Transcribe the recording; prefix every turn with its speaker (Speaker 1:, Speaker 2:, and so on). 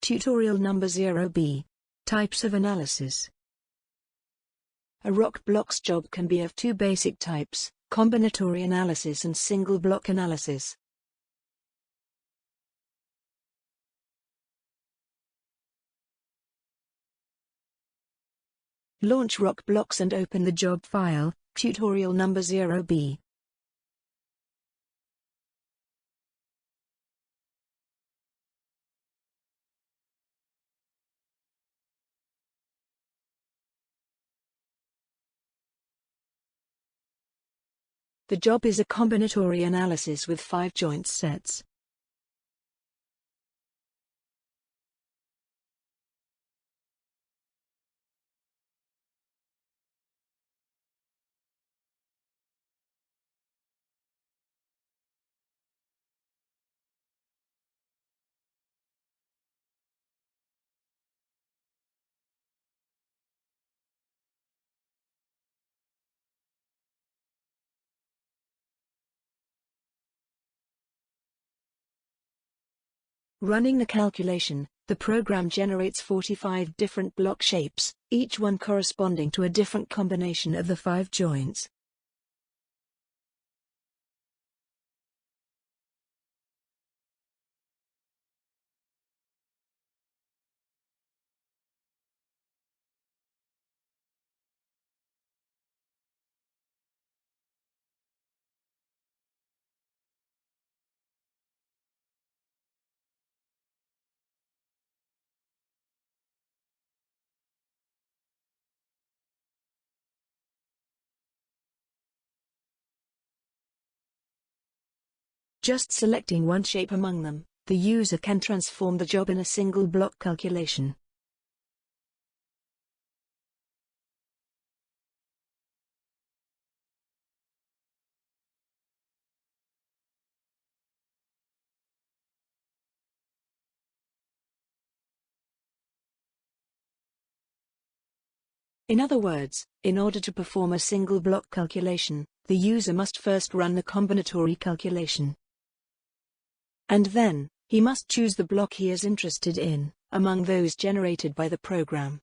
Speaker 1: Tutorial number 0B. Types of analysis. A RockBlocks job can be of two basic types: combinatory analysis and single block analysis. Launch RockBlocks and open the job file, tutorial number 0B. The job is a combinatory analysis with 5 joint sets. Running the calculation, the program generates 45 different block shapes, each one corresponding to a different combination of the 5 joints. Just selecting one shape among them, the user can transform the job in a single block calculation. In other words, in order to perform a single block calculation, the user must first run the combinatory calculation. And then, he must choose the block he is interested in, among those generated by the program.